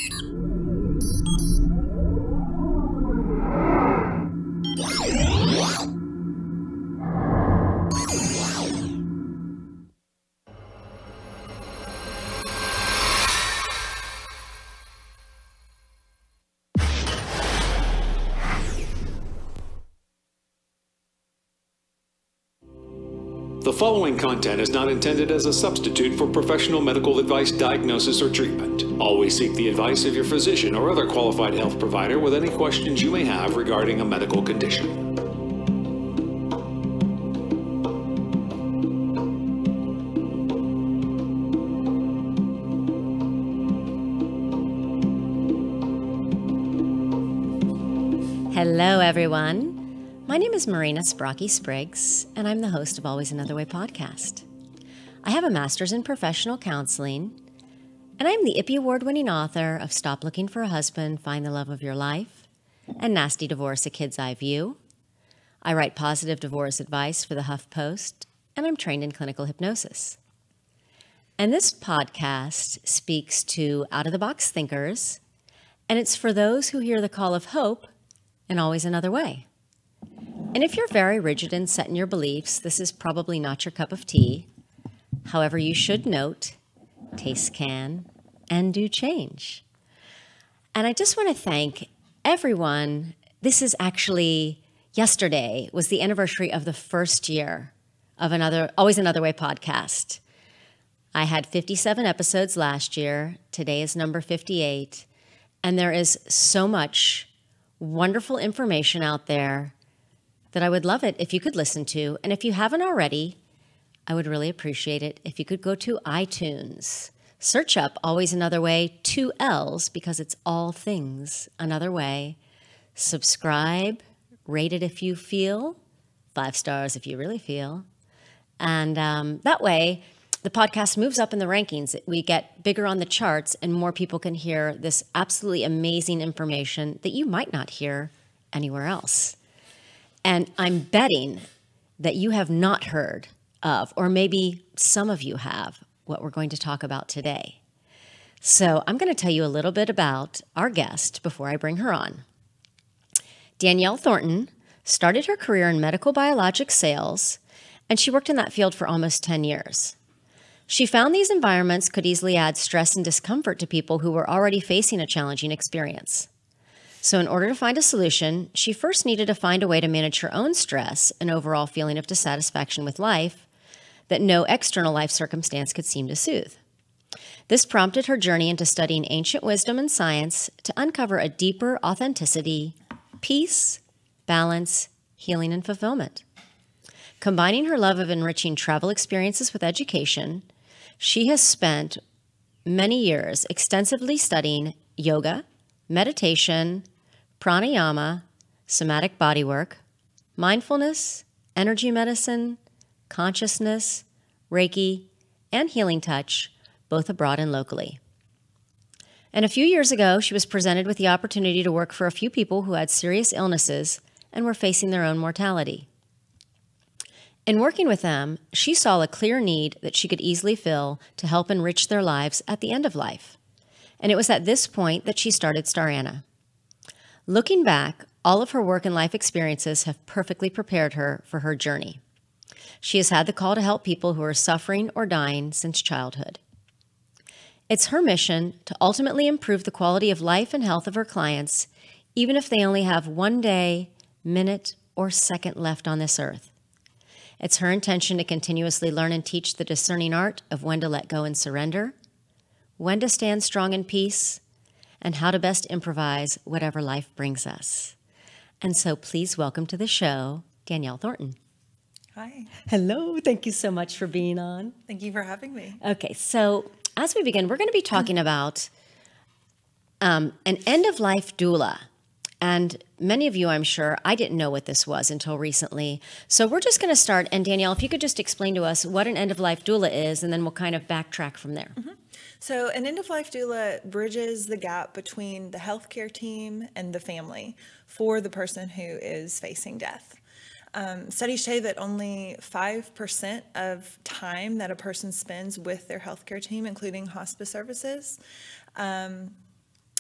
The following content is not intended as a substitute for professional medical advice, diagnosis, or treatment. Always seek the advice of your physician or other qualified health provider with any questions you may have regarding a medical condition. Hello, everyone. My name is Marina Sprocki-Spriggs, and I'm the host of Always Another Way podcast. I have a master's in professional counseling, and I'm the IPPY Award-winning author of Stop Looking for a Husband, Find the Love of Your Life, and Nasty Divorce, A Kid's Eye View. I write positive divorce advice for the HuffPost, and I'm trained in clinical hypnosis. And this podcast speaks to out-of-the-box thinkers, and it's for those who hear the call of hope and always another way. And if you're very rigid and set in your beliefs, this is probably not your cup of tea. However, you should note, tastes can and do change. And I just want to thank everyone. This is actually, yesterday was the anniversary of the first year of Always Another Way podcast. I had 57 episodes last year. Today is number 58. And there is so much wonderful information out there that I would love it if you could listen to. And if you haven't already, I would really appreciate it if you could go to iTunes. Search up Always Another Way, 2 L's, because it's all things another way. Subscribe, rate it if you feel, 5 stars if you really feel. And that way, the podcast moves up in the rankings. We get bigger on the charts and more people can hear this absolutely amazing information that you might not hear anywhere else. And I'm betting that you have not heard of, or maybe some of you have, what we're going to talk about today. So I'm going to tell you a little bit about our guest before I bring her on. Danielle Thornton started her career in medical biologic sales, and she worked in that field for almost 10 years. She found these environments could easily add stress and discomfort to people who were already facing a challenging experience. So in order to find a solution, she first needed to find a way to manage her own stress and overall feeling of dissatisfaction with life that no external life circumstance could seem to soothe. This prompted her journey into studying ancient wisdom and science to uncover a deeper authenticity, peace, balance, healing, and fulfillment. Combining her love of enriching travel experiences with education, she has spent many years extensively studying yoga, meditation, pranayama, somatic bodywork, mindfulness, energy medicine, consciousness, Reiki, and healing touch, both abroad and locally. And a few years ago, she was presented with the opportunity to work for a few people who had serious illnesses and were facing their own mortality. In working with them, she saw a clear need that she could easily fill to help enrich their lives at the end of life. And it was at this point that she started Starana. Looking back, all of her work and life experiences have perfectly prepared her for her journey. She has had the call to help people who are suffering or dying since childhood. It's her mission to ultimately improve the quality of life and health of her clients, even if they only have 1 day, minute, or second left on this earth. It's her intention to continuously learn and teach the discerning art of when to let go and surrender, when to stand strong in peace, and how to best improvise whatever life brings us. And so please welcome to the show, Danielle Thornton. Hi. Hello. Thank you so much for being on. Thank you for having me. Okay, so as we begin, we're going to be talking about an end-of-life doula. And many of you, I'm sure, I didn't know what this was until recently. So we're just going to start. And Danielle, if you could just explain to us what an end-of-life doula is, and then we'll kind of backtrack from there. Mm-hmm. So an end-of-life doula bridges the gap between the healthcare team and the family for the person who is facing death. Studies say that only 5% of time that a person spends with their healthcare team, including hospice services,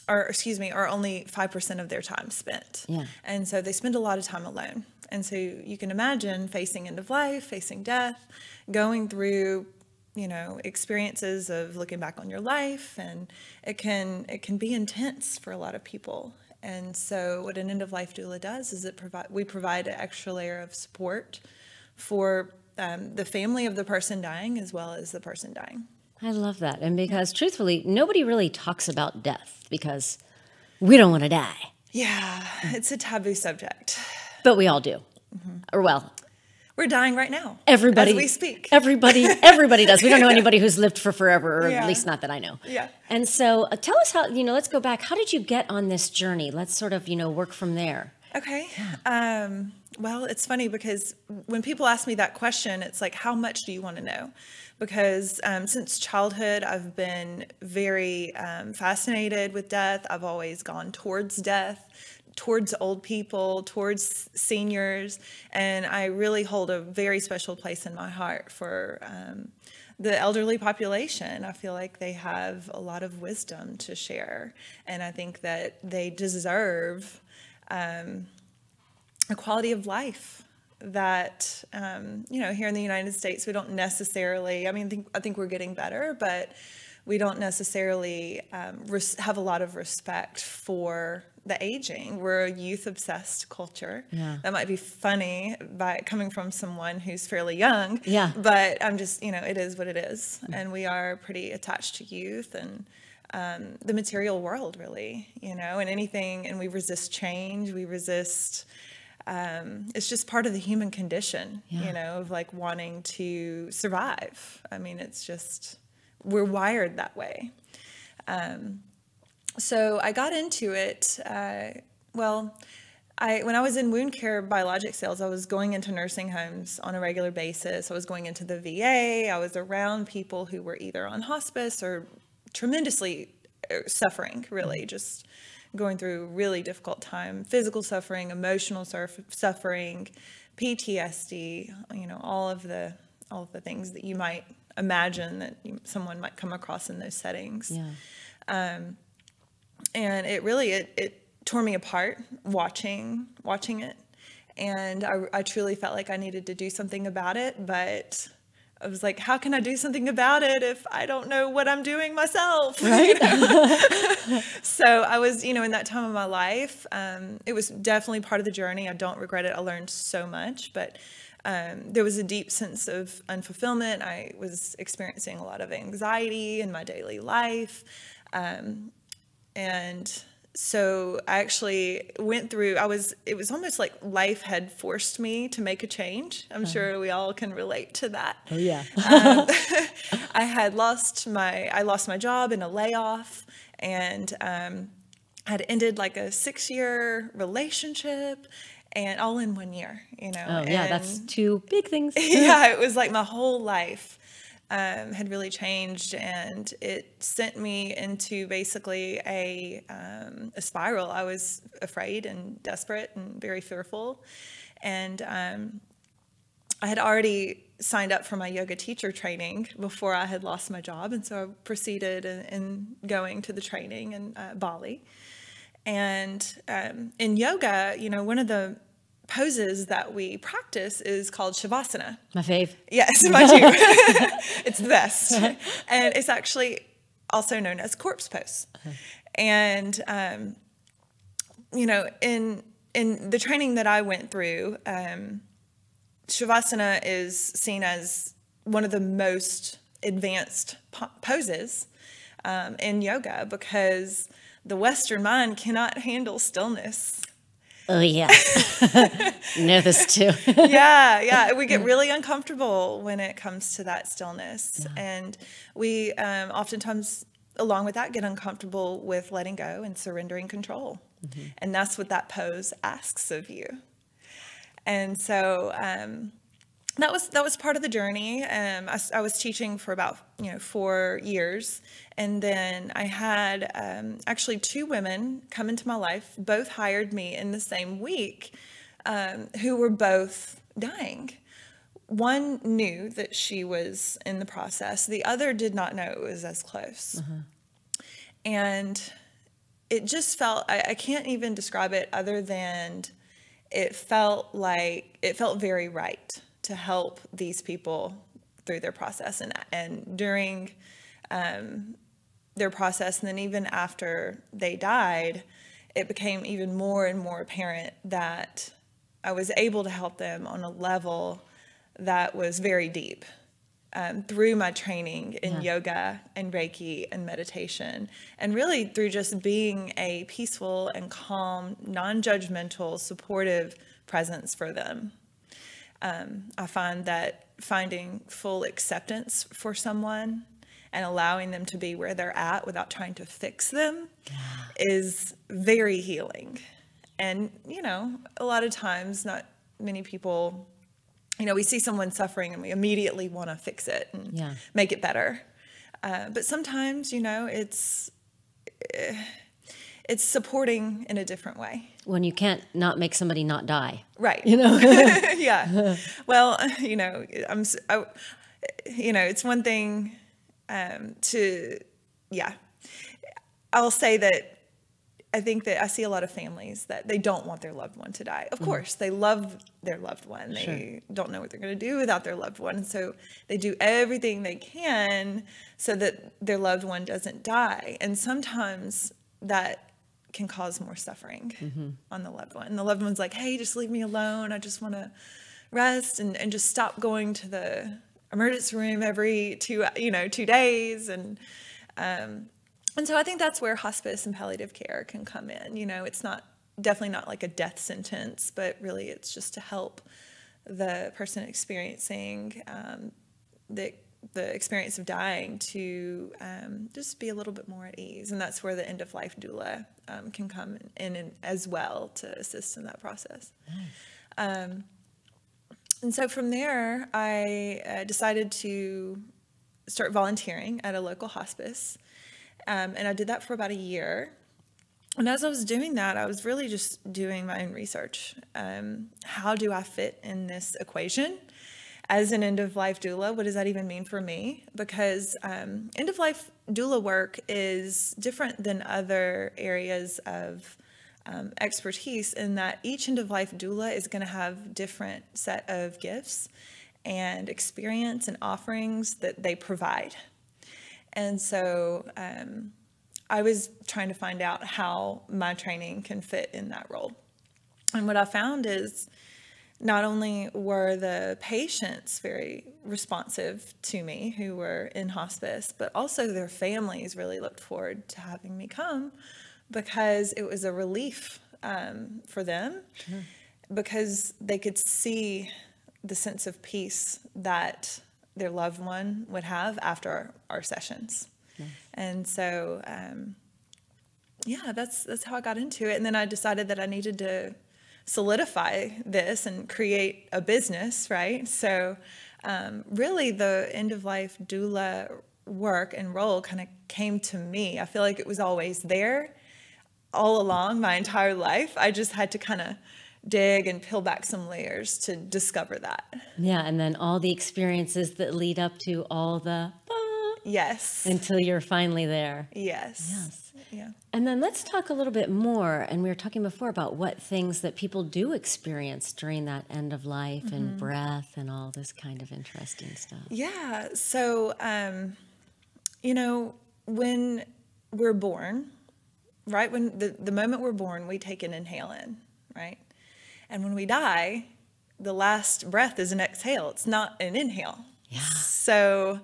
are only 5% of their time spent. Yeah. And so they spend a lot of time alone. And so you can imagine facing end of life, facing death, going through, experiences of looking back on your life, and it can be intense for a lot of people. And so what an end of life doula does is we provide an extra layer of support for the family of the person dying as well as the person dying. I love that. And because truthfully, nobody really talks about death because we don't want to die. Yeah, it's a taboo subject. But we all do. Or well, we're dying right now. Everybody. As we speak. Everybody does. We don't know anybody who's lived for forever, or at least not that I know. Yeah. And so tell us how, let's go back. How did you get on this journey? Let's sort of, work from there. Okay. Well, it's funny because when people ask me that question, it's like, how much do you want to know? Because since childhood, I've been very fascinated with death. I've always gone towards death, towards old people, towards seniors. And I really hold a very special place in my heart for the elderly population. I feel like they have a lot of wisdom to share. And I think that they deserve a quality of life that, here in the United States, we don't necessarily, I think we're getting better, but we don't necessarily have a lot of respect for the aging. We're a youth-obsessed culture. Yeah. That might be funny coming from someone who's fairly young. Yeah. But I'm just, it is what it is. And we are pretty attached to youth and the material world, really, and anything. And we resist change. We resist. It's just part of the human condition, of like wanting to survive. It's just, we're wired that way. So I got into it, when I was in wound care biologic sales, I was going into nursing homes on a regular basis. I was going into the VA. I was around people who were either on hospice or tremendously suffering, really, just going through really difficult time, physical suffering, emotional suffering, PTSD, all of the things that you might imagine that someone might come across in those settings. Yeah. And it really, it tore me apart watching it. And I truly felt like I needed to do something about it, but I was like, how can I do something about it if I don't know what I'm doing myself? Right. So I was, in that time of my life, it was definitely part of the journey. I don't regret it. I learned so much, but there was a deep sense of unfulfillment. I was experiencing a lot of anxiety in my daily life. And so I actually went through, it was almost like life had forced me to make a change. I'm sure we all can relate to that. Oh, yeah. I lost my job in a layoff, and had ended like a 6-year relationship, and all in 1 year, Oh, yeah, that's two big things. Yeah, it was like my whole life had really changed, and it sent me into basically a spiral. I was afraid and desperate and very fearful, and I had already signed up for my yoga teacher training before I had lost my job, and so I proceeded in going to the training in Bali. And in yoga, one of the poses that we practice is called Shavasana. My fave. Yes, mine too. It's the best. And it's actually also known as corpse pose. And, in the training that I went through, Shavasana is seen as one of the most advanced poses in yoga, because the Western mind cannot handle stillness. Oh, yeah. Know this too. Yeah. We get really uncomfortable when it comes to that stillness. Yeah. And we oftentimes, along with that, get uncomfortable with letting go and surrendering control. Mm-hmm. And that's what that pose asks of you. And so that was part of the journey. I was teaching for about 4 years, and then I had actually 2 women come into my life. Both hired me in the same week, who were both dying. One knew that she was in the process. The other did not know it was as close. Uh-huh. And it just felt, I can't even describe it other than it felt very right to help these people through their process, and during their process, and then even after they died, it became even more and more apparent that I was able to help them on a level that was very deep, through my training in yoga and Reiki and meditation, and really through just being a peaceful and calm, non-judgmental, supportive presence for them. I find that finding full acceptance for someone and allowing them to be where they're at without trying to fix them is very healing. And, you know, a lot of times, not many people, you know, we see someone suffering and we immediately want to fix it and make it better. But sometimes, you know, it's supporting in a different way. When you can't not make somebody not die. Right. You know? Yeah. Well, you know, it's one thing I'll say that I think that I see a lot of families that they don't want their loved one to die. Of course, they love their loved one. They don't know what they're going to do without their loved one. So they do everything they can so that their loved one doesn't die. And sometimes that can cause more suffering on the loved one. And the loved one's like, hey, just leave me alone. I just want to rest and just stop going to the emergency room every 2 days. And so I think that's where hospice and palliative care can come in. You know, it's definitely not like a death sentence, but really it's just to help the person experiencing the experience of dying to just be a little bit more at ease. And that's where the end-of-life doula can come in as well to assist in that process. Nice. And so from there, I decided to start volunteering at a local hospice. And I did that for about a year. And as I was doing that, I was really just doing my own research. How do I fit in this equation? As an end-of-life doula, what does that even mean for me? Because end-of-life doula work is different than other areas of expertise in that each end-of-life doula is going to have different set of gifts and experience and offerings that they provide. And so I was trying to find out how my training can fit in that role. And what I found is not only were the patients very responsive to me who were in hospice, but also their families really looked forward to having me come because it was a relief for them, because they could see the sense of peace that their loved one would have after our sessions. Nice. And so, that's how I got into it. And then I decided that I needed to solidify this and create a business, right? So really the end-of-life doula work and role kind of came to me. I feel like it was always there all along my entire life. I just had to kind of dig and peel back some layers to discover that. Yeah, and then all the experiences that lead up to all the yes, until you're finally there. Yes. Yeah. And then let's talk a little bit more, and we were talking before about what things that people do experience during that end of life and breath and all this kind of interesting stuff. Yeah, so when we're born, right, when the moment we're born, we take an inhale in, right? And when we die, the last breath is an exhale. It's not an inhale. Yeah. So,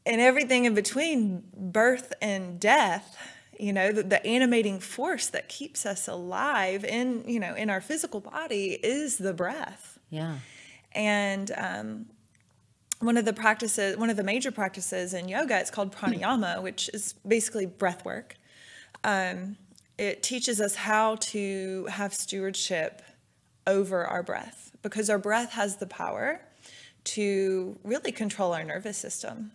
and everything in between birth and death, the animating force that keeps us alive in our physical body is the breath. Yeah. And one of the major practices in yoga, it's called Pranayama, which is basically breath work. It teaches us how to have stewardship over our breath, because our breath has the power to really control our nervous system.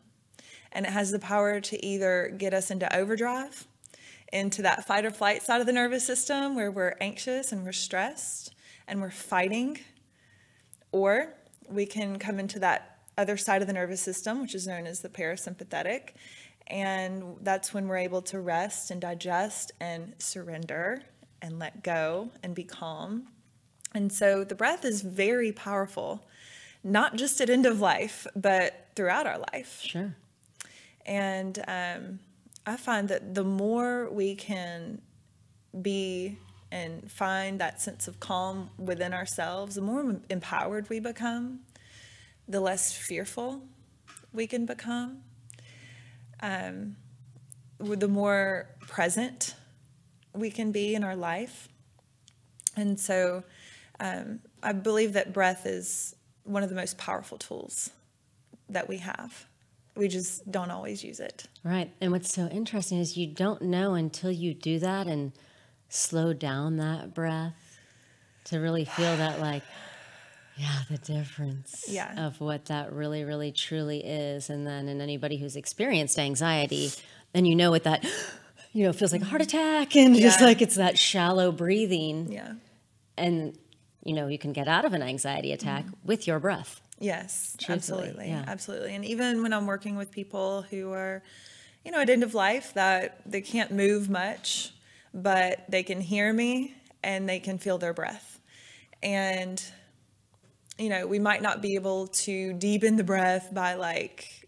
And it has the power to either get us into overdrive, into that fight or flight side of the nervous system where we're anxious and we're stressed and we're fighting, or we can come into that other side of the nervous system, which is known as the parasympathetic, And that's when we're able to rest and digest and surrender and let go and be calm. And so the breath is very powerful, not just at end of life, but throughout our life. Sure. And I find that the more we can be and find that sense of calm within ourselves, the more empowered we become, the less fearful we can become, the more present we can be in our life. And so I believe that breath is one of the most powerful tools that we have. We just don't always use it. Right. And what's so interesting is you don't know until you do that and slow down that breath to really feel that, like, yeah, the difference of what that really, really, truly is. And then in anybody who's experienced anxiety, then you know what that, feels like a heart attack, and just like it's that shallow breathing. Yeah. And, you can get out of an anxiety attack with your breath. Yes, Truthfully, absolutely. yeah. Absolutely. And even when I'm working with people who are, at end of life, that they can't move much, but they can hear me and they can feel their breath. And, we might not be able to deepen the breath by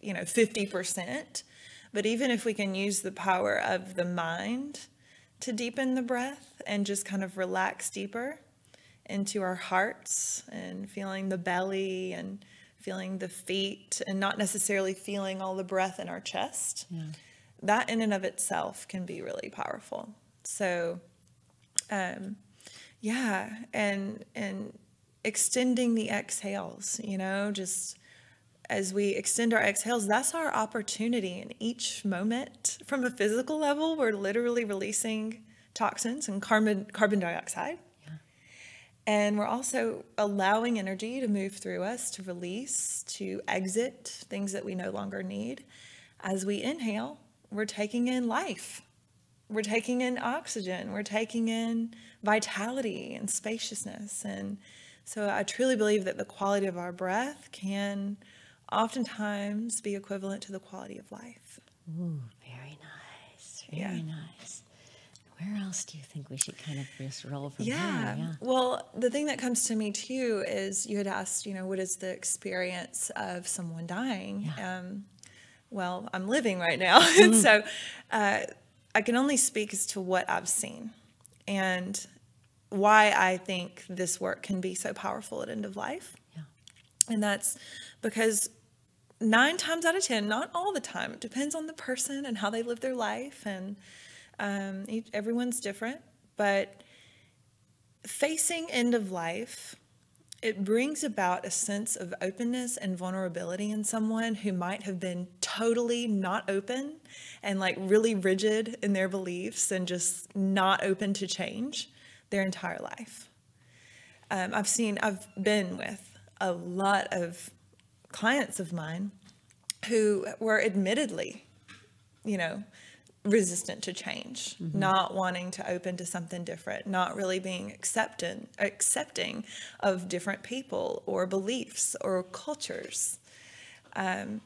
50%, but even if we can use the power of the mind to deepen the breath and just kind of relax deeper into our hearts and feeling the belly and feeling the feet and not necessarily feeling all the breath in our chest, that in and of itself can be really powerful. So, and extending the exhales, just as we extend our exhales, that's our opportunity in each moment. From a physical level, we're literally releasing toxins and carbon dioxide. And we're also allowing energy to move through us, to release, to exit things that we no longer need. As we inhale, we're taking in life. We're taking in oxygen. We're taking in vitality and spaciousness. And so I truly believe that the quality of our breath can oftentimes be equivalent to the quality of life. Ooh, very nice. Very nice. Where else do you think we should kind of just roll from here? Yeah. Well, the thing that comes to me too is you had asked, what is the experience of someone dying? Yeah. Well, I'm living right now. And so I can only speak as to what I've seen and why I think this work can be so powerful at end of life. Yeah. And that's because 9 times out of 10, not all the time, it depends on the person and how they live their life, and everyone's different, but facing end of life, it brings about a sense of openness and vulnerability in someone who might have been totally not open and really rigid in their beliefs and just not open to change their entire life. I've been with a lot of clients of mine who were admittedly, resistant to change, not wanting to open to something different, not really being accepting of different people or beliefs or cultures. And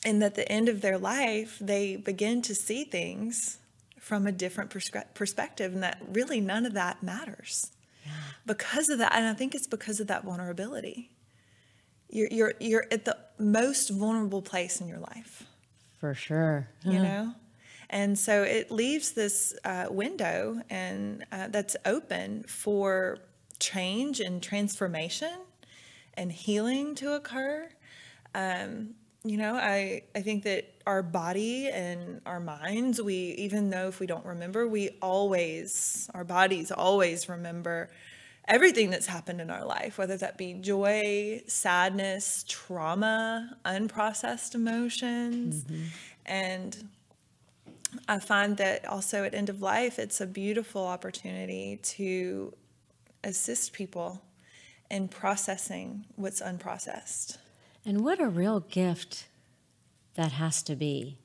at the end of their life, they begin to see things from a different perspective, and that really none of that matters. Because of that. And I think it's because of that vulnerability. You're at the most vulnerable place in your life. For sure. And so it leaves this window and that's open for change and transformation and healing to occur. I think that our body and our minds, even though if we don't remember, our bodies always remember everything that's happened in our life, whether that be joy, sadness, trauma, unprocessed emotions. And I find that also at end of life, it's a beautiful opportunity to assist people in processing what's unprocessed. And what a real gift that has to be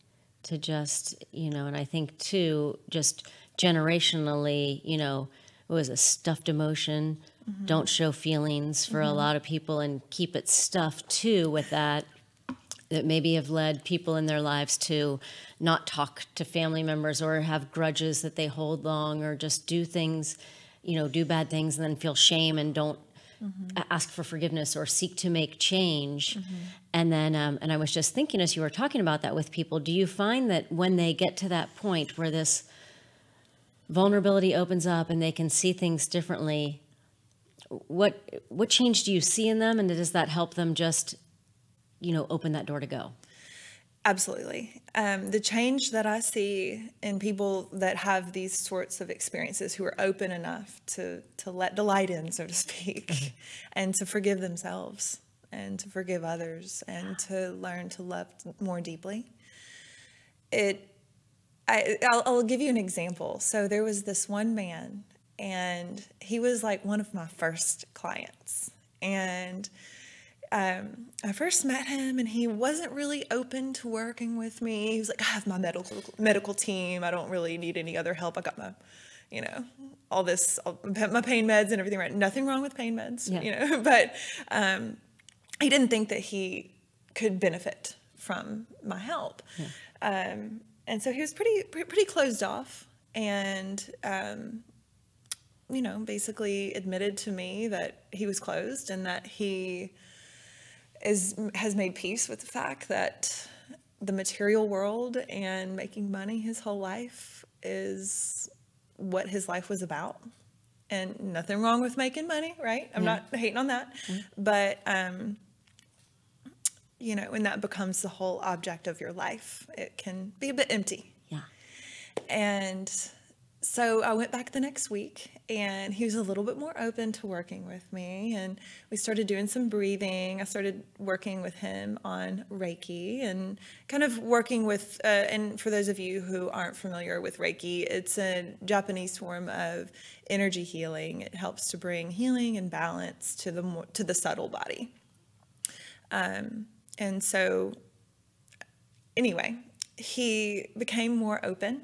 to just, and I think too, just generationally, it was a stuffed emotion. Don't show feelings for a lot of people and keep it stuffed too with that that maybe have led people in their lives to not talk to family members or have grudges that they hold long, or just do things, do bad things and then feel shame and don't ask for forgiveness or seek to make change. And then, and I was just thinking as you were talking about that with people, do you find that when they get to that point where this vulnerability opens up and they can see things differently, what change do you see in them? And does that help them just, open that door to go? Absolutely. The change that I see in people that have these sorts of experiences, who are open enough to let the light in, so to speak, and to forgive themselves and to forgive others and to learn to love more deeply. I'll give you an example. So there was this one man, and he was like one of my first clients. And I first met him, and he wasn't really open to working with me. He was like, I have my medical team. I don't really need any other help. I got my, all this, my pain meds and everything, right? Nothing wrong with pain meds, but he didn't think that he could benefit from my help. And so he was pretty closed off, and, basically admitted to me that he was closed and that he has made peace with the fact that the material world and making money his whole life is what his life was about. And nothing wrong with making money, right? I'm not hating on that. But, when that becomes the whole object of your life, it can be a bit empty. Yeah. And so I went back the next week, and he was a little bit more open to working with me, and we started doing some breathing. I started working with him on Reiki and kind of working with, and for those of you who aren't familiar with Reiki, it's a Japanese form of energy healing. It helps to bring healing and balance to the subtle body. And so anyway, he became more open.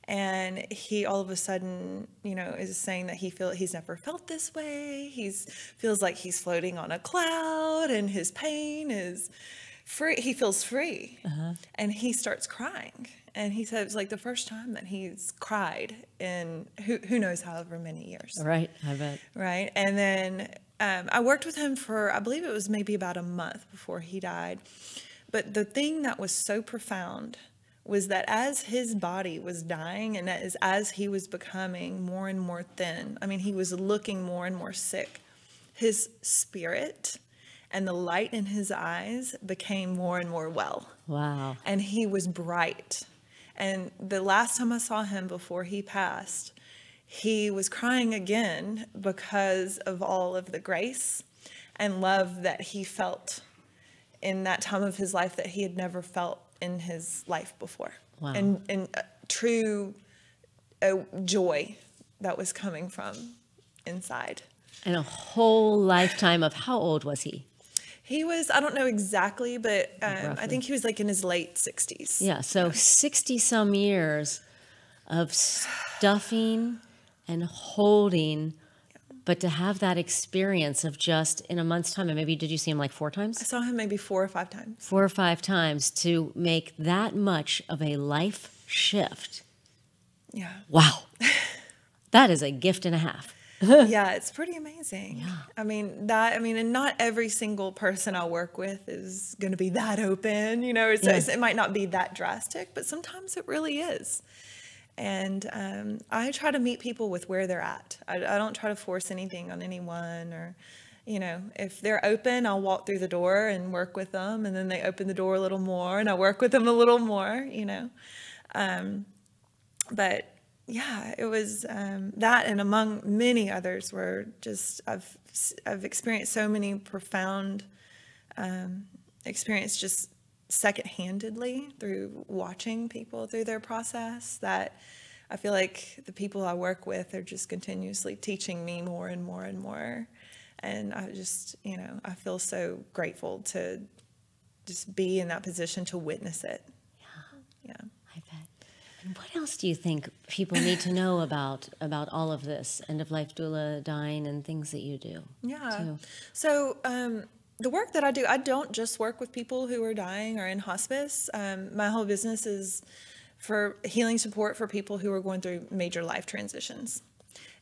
And he all of a sudden, is saying that he's never felt this way. Feels like he's floating on a cloud, and his pain is free. He feels free. And he starts crying. And he said it was like the first time that he's cried in who knows however many years. Right, I bet. Right. And then I worked with him for, I believe it was maybe about a month before he died. But the thing that was so profound was that as his body was dying, and as he was becoming more and more thin, he was looking more and more sick, his spirit and the light in his eyes became more and more well. Wow. And he was bright. And the last time I saw him before he passed, he was crying again because of all of the grace and love that he felt in that time of his life that he had never felt in his life before. Wow. And true joy that was coming from inside. And a whole lifetime of, how old was he? He was, I don't know exactly, but I think he was like in his late 60s. Yeah, so 60 some years of stuffing and holding, but to have that experience of just in a month's time, and maybe did you see him like 4 times? I saw him maybe 4 or 5 times. 4 or 5 times to make that much of a life shift. Yeah. Wow. That is a gift and a half. Yeah, it's pretty amazing. Yeah. And not every single person I work with is going to be that open, it might not be that drastic, but sometimes it really is. And I try to meet people with where they're at. I don't try to force anything on anyone, or, if they're open, I'll walk through the door and work with them. And then they open the door a little more and I work with them a little more, But yeah, it was that, and among many others were just, I've experienced so many profound experience just second-handedly through watching people through their process, that I feel like the people I work with are just continuously teaching me more and more and more. And I just, I feel so grateful to just be in that position to witness it. Yeah. I bet. And what else do you think people need to know about all of this end-of-life doula, dying, and things that you do? Yeah. Too? So the work that I do, I don't just work with people who are dying or in hospice. My whole business is for healing support for people who are going through major life transitions.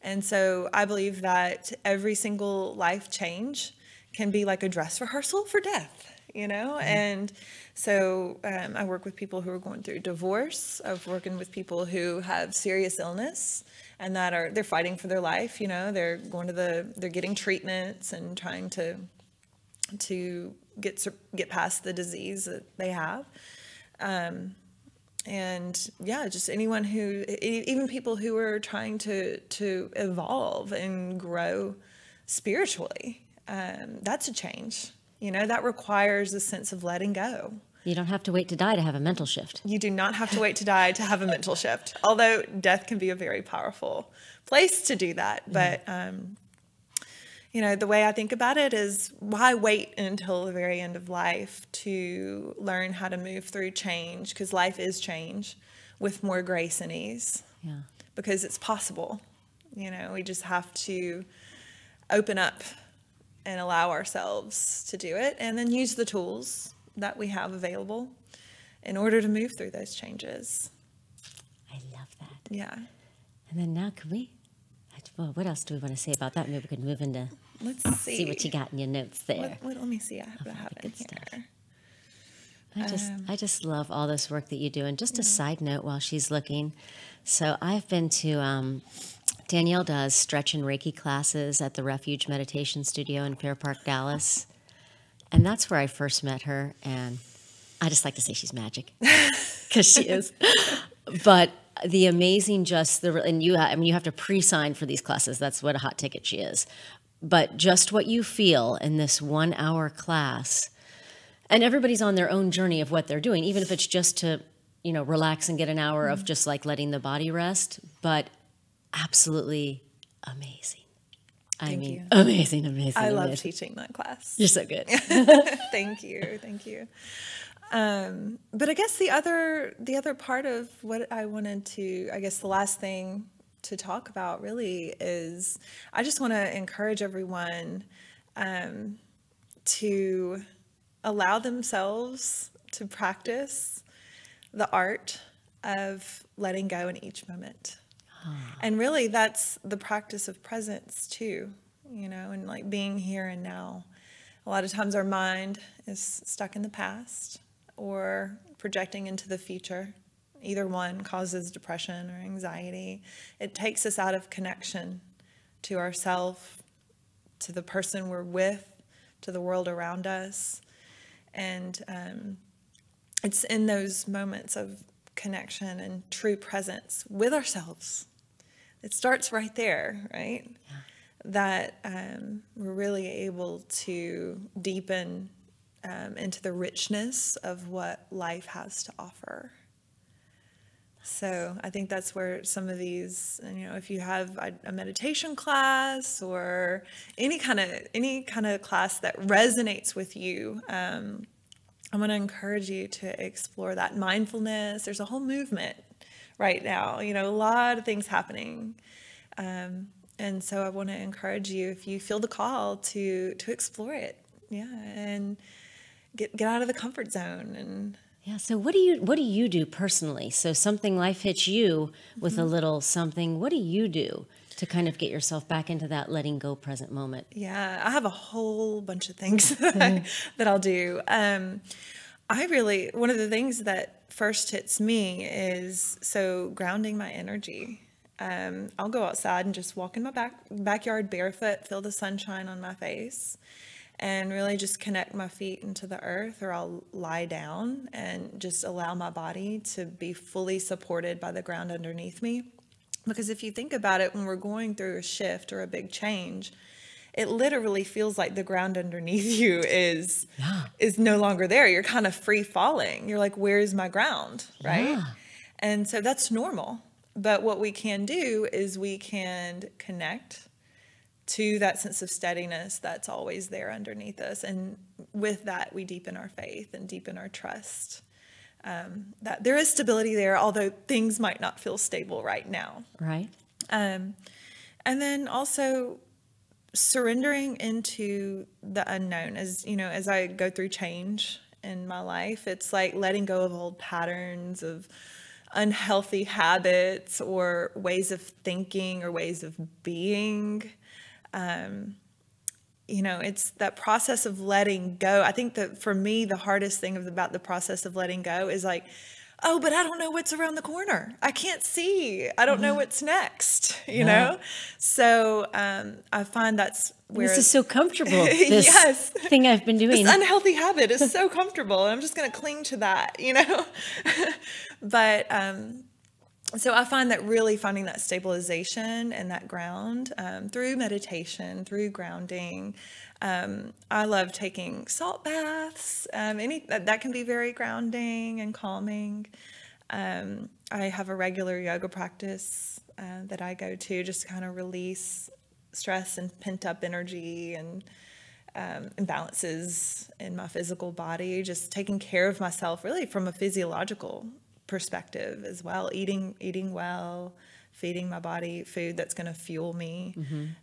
And so I believe that every single life change can be like a dress rehearsal for death, you know? And so I work with people who are going through divorce. I've working with people who have serious illness and they're fighting for their life, you know? They're getting treatments and trying to get past the disease that they have. And yeah, just anyone even people who are trying to evolve and grow spiritually, that's a change, you know, that requires a sense of letting go. You don't have to wait to die to have a mental shift. You do not have to wait to die to have a mental shift, although death can be a very powerful place to do that. But, you know, the way I think about it is, why wait until the very end of life to learn how to move through change? Because life is change with more grace and ease. Yeah. Because it's possible. You know, we just have to open up and allow ourselves to do it, and then use the tools that we have available in order to move through those changes. I love that. Yeah. And then now well, what else do we want to say about that? Maybe we could move into, Let's see what you got in your notes there. Let me see. I have it in here. I just love all this work that you do. And just a side note while she's looking. So I've been to, Danielle does stretch and Reiki classes at the Refuge Meditation Studio in Fair Park, Dallas. And that's where I first met her. And I just like to say she's magic, because she is. But the amazing, and you have to pre-sign for these classes. That's what a hot ticket she is. But just what you feel in this 1 hour class, and everybody's on their own journey of what they're doing, even if it's just to, you know, relax and get an hour of just like letting the body rest, but absolutely amazing. Thank you. Amazing. I love teaching that class. You're so good. Thank you. But I guess the other part of what I wanted to, I guess the last thing to talk about really is, I just want to encourage everyone to allow themselves to practice the art of letting go in each moment. And really that's the practice of presence too, you know, and like being here and now. A lot of times our mind is stuck in the past or projecting into the future. Either one causes depression or anxiety. It takes us out of connection to ourselves, to the person we're with, to the world around us. And it's in those moments of connection and true presence with ourselves. It starts right there, right? Yeah. That we're really able to deepen into the richness of what life has to offer. So I think that's where some of these, you know, if you have a meditation class or any kind of class that resonates with you, I'm going to encourage you to explore that. Mindfulness. There's a whole movement right now, you know, a lot of things happening. And so I want to encourage you, if you feel the call, to explore it. Yeah. And get out of the comfort zone. And yeah. So what do you do personally? So something life hits you with a little something. What do you do to kind of get yourself back into that letting go present moment? Yeah, I have a whole bunch of things that I'll do. One of the things that first hits me is grounding my energy. I'll go outside and just walk in my backyard barefoot, feel the sunshine on my face, and really just connect my feet into the earth, or I'll lie down and just allow my body to be fully supported by the ground underneath me. Because if you think about it, when we're going through a shift or a big change, it literally feels like the ground underneath you is no longer there. You're kind of free falling. You're like, where's my ground, right? Yeah. And so that's normal. But what we can do is we can connect to that sense of steadiness that's always there underneath us. And with that, we deepen our faith and deepen our trust. That there is stability there, although things might not feel stable right now. Right. And then also surrendering into the unknown. As you know, as I go through change in my life, it's like letting go of old patterns of unhealthy habits or ways of thinking or ways of being. You know, it's that process of letting go. I think that for me, the hardest thing about the process of letting go is like, oh, but I don't know what's around the corner. I can't see. I don't know what's next, you know? So I find that's where... This is so comfortable. This yes. thing I've been doing. This unhealthy habit is so comfortable. And I'm just going to cling to that, you know? But so I find that really finding that stabilization and that ground through meditation, through grounding. I love taking salt baths. That can be very grounding and calming. I have a regular yoga practice that I go to just to kind of release stress and pent up energy and imbalances in my physical body. Just taking care of myself really from a physiological perspective as well, eating well, feeding my body food that's going to fuel me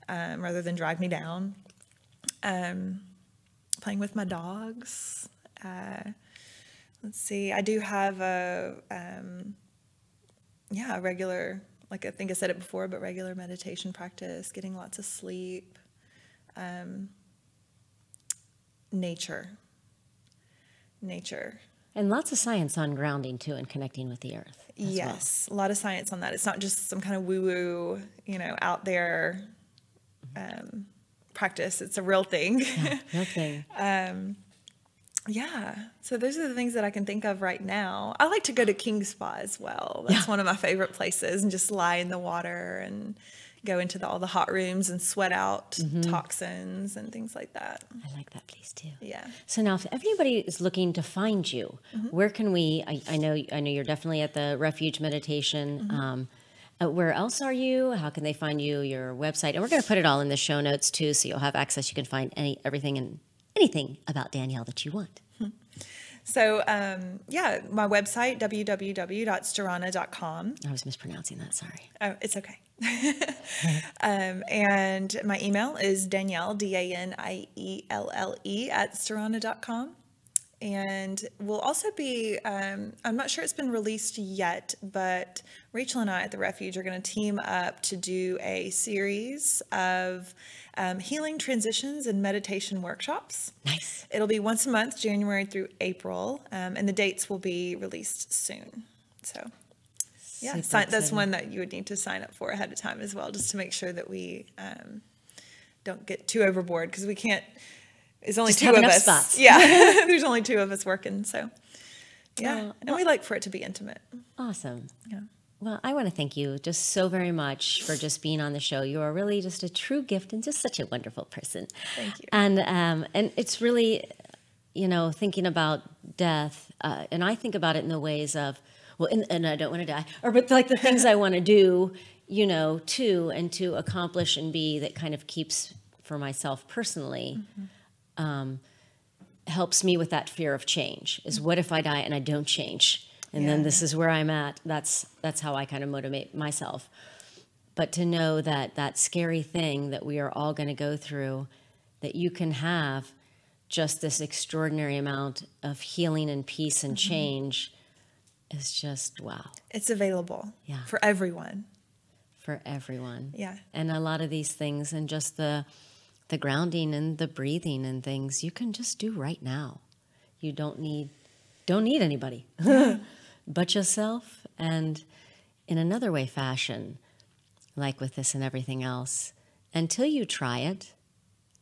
rather than drag me down. Playing with my dogs. Let's see, I do have a regular, like I think I said it before, but regular meditation practice, getting lots of sleep. Nature. And lots of science on grounding too and connecting with the earth. Yes, a lot of science on that. It's not just some kind of woo-woo, you know, out there practice. It's a real thing. Yeah, real thing. Yeah. So those are the things that I can think of right now. I like to go to King Spa as well. That's one of my favorite places, and just lie in the water and go into all the hot rooms and sweat out toxins and things like that. I like that place too. Yeah. So now if anybody is looking to find you, where can we, I know you're definitely at the Refuge Meditation. Where else are you? How can they find you? Your website? And we're going to put it all in the show notes too, so you'll have access. You can find everything and anything about Danielle that you want. So, my website, www.starana.com. I was mispronouncing that, sorry. Oh, it's okay. And my email is Danielle, DANIELLE @starana.com. And we'll also be, I'm not sure it's been released yet, but Rachel and I at the Refuge are going to team up to do a series of healing transitions and meditation workshops. Nice. It'll be once a month, January through April, and the dates will be released soon. So, yeah, that's one that you would need to sign up for ahead of time as well, just to make sure that we don't get too overboard, because we can't. It's only two of us. Spots. Yeah, there's only two of us working, so yeah. And we like for it to be intimate. Awesome. Yeah. Well, I want to thank you just so very much for just being on the show. You are really just a true gift and just such a wonderful person. Thank you. And it's really, you know, thinking about death, and I think about it in the ways of, well, and I don't want to die, but like the things I want to do, you know, to accomplish and be, that kind of keeps for myself personally. Helps me with that fear of change, is what if I die and I don't change? And then this is where I'm at. That's how I kind of motivate myself. But to know that that scary thing that we are all going to go through, that you can have just this extraordinary amount of healing and peace and change, is just wow. It's available for everyone. For everyone. Yeah. And a lot of these things, and just the grounding and the breathing and things, you can just do right now. You don't need anybody but yourself. And in another way fashion, like with this and everything else, until you try it,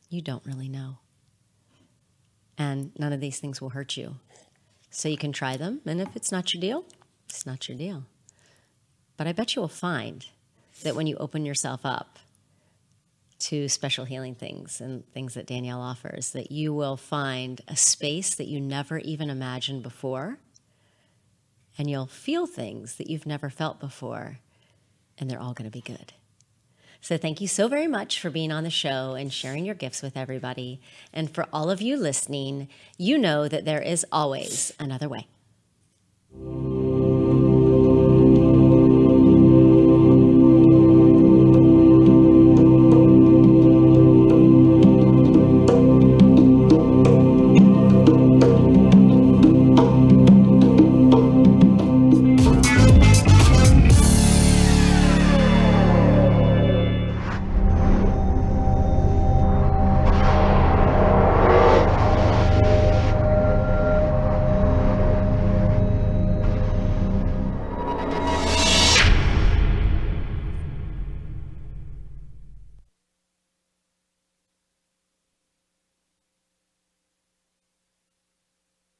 you don't really know. And none of these things will hurt you. So you can try them, and if it's not your deal, it's not your deal. But I bet you will find that when you open yourself up to special healing things and things that Danielle offers, that you will find a space that you never even imagined before, and you'll feel things that you've never felt before, and they're all going to be good. So thank you so very much for being on the show and sharing your gifts with everybody. And for all of you listening, you know that there is always another way.